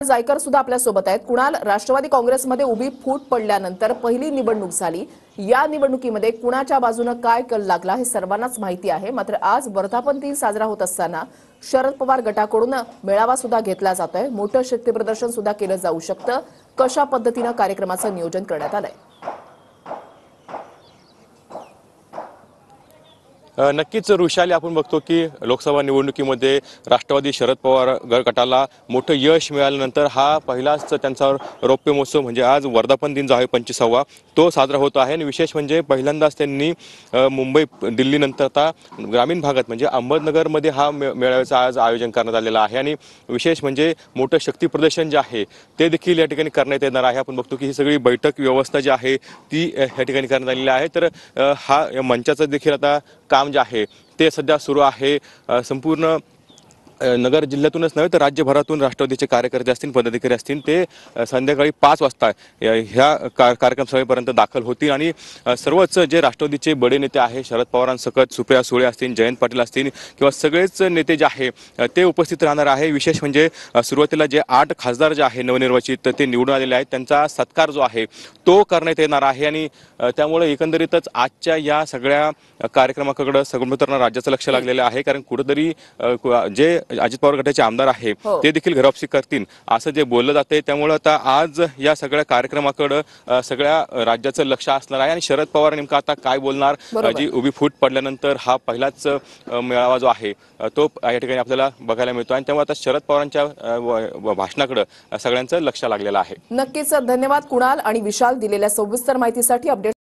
जायकर सुद्धा आपल्या सोबत आहेत। कुणाल, राष्ट्रवादी काँग्रेसमध्ये उभी फूट पडल्यानंतर पहिली निवडणूक झाली। या निवडणुकीमध्ये कुणाच्या बाजूने काय कल लागला हे सर्वांनाच माहिती आहे। मात्र आज वर्धापन दिन साजरा होत असताना शरद पवार गटाकडून मेळावा सुद्धा घेतला जातोय। मोठं शक्ती प्रदर्शन सुद्धा केलं जाऊ शकतं। कशा पद्धतीने कार्यक्रमाचं नियोजन करण्यात आलंय? नक्कीच ऋषाली, आपण बघतो की लोकसभा निवडणुकीमध्ये राष्ट्रवादी शरद पवार गटाला मोठं यश मिळाल्यानंतर हा पहिलाच त्यांचा रौप्य महोत्सव म्हणजे आज वर्धापन दिन जो आहे 25वा तो साजरा होत आहे। आणि विशेष म्हणजे पहिल्यांदाच त्यांनी मुंबई दिल्लीनंतर आता ग्रामीण भागात म्हणजे अहमदनगरमध्ये हा मेळाव्याचं आज आयोजन करण्यात आलेलं आहे। आणि विशेष म्हणजे मोठं शक्ती प्रदर्शन जे आहे ते देखील या ठिकाणी करण्यात येणार आहे। आपण बघतो की ही सगळी बैठक व्यवस्था जी आहे ती या ठिकाणी करण्यात आलेली आहे। तर हा मंचाचं देखील आता काम जे आहे ते सध्या सुरू आहे। संपूर्ण नगर जिल्ह्यातूनच नव्हे तर राज्यभरातून राष्ट्रवादीचे कार्यकर्ते असतील, पदाधिकारी असतील, ते संध्याकाळी 5 वाजता ह्या कार्यक्रमस्थळीपर्यंत दाखल होतील। आणि सर्वच जे राष्ट्रवादीचे बडे नेते आहे, शरद पवारांसकट सुप्रिया सुळे असतील, जयंत पाटील असतील किंवा सगळेच नेते जे आहे ते उपस्थित राहणार आहे। विशेष म्हणजे सुरुवातीला जे 8 खासदार जे आहे नवनिर्वाचित ते निवडून आलेले आहेत त्यांचा सत्कार जो आहे तो करण्यात येणार आहे। आणि त्यामुळे एकंदरीतच आजच्या या सगळ्या कार्यक्रमाकडे संपूर्ण राज्याचं लक्ष लागलेलं आहे। कारण कुठेतरी जे अजित पवार गटाचे आमदार आहे ते देखील घरवापसी करतील असं जे बोललं जाते। त्यामुळे आता आज या सगळ्या कार्यक्रमाकडे सगळ्या राज्याचं लक्ष असणार आहे। आणि शरद पवार नेमका आता काय बोलणार, जी उभी फूट पडल्यानंतर हा पहिलाच मेळावा जो आहे तो या ठिकाणी आपल्याला बघायला मिळतो। आणि त्यामुळे आता शरद पवारांच्या भाषणाकडे सगळ्यांचं लक्ष लागलेलं आहे। नक्कीच धन्यवाद कुणाल आणि विशाल दिलेल्या सविस्तर माहितीसाठी। अपडेट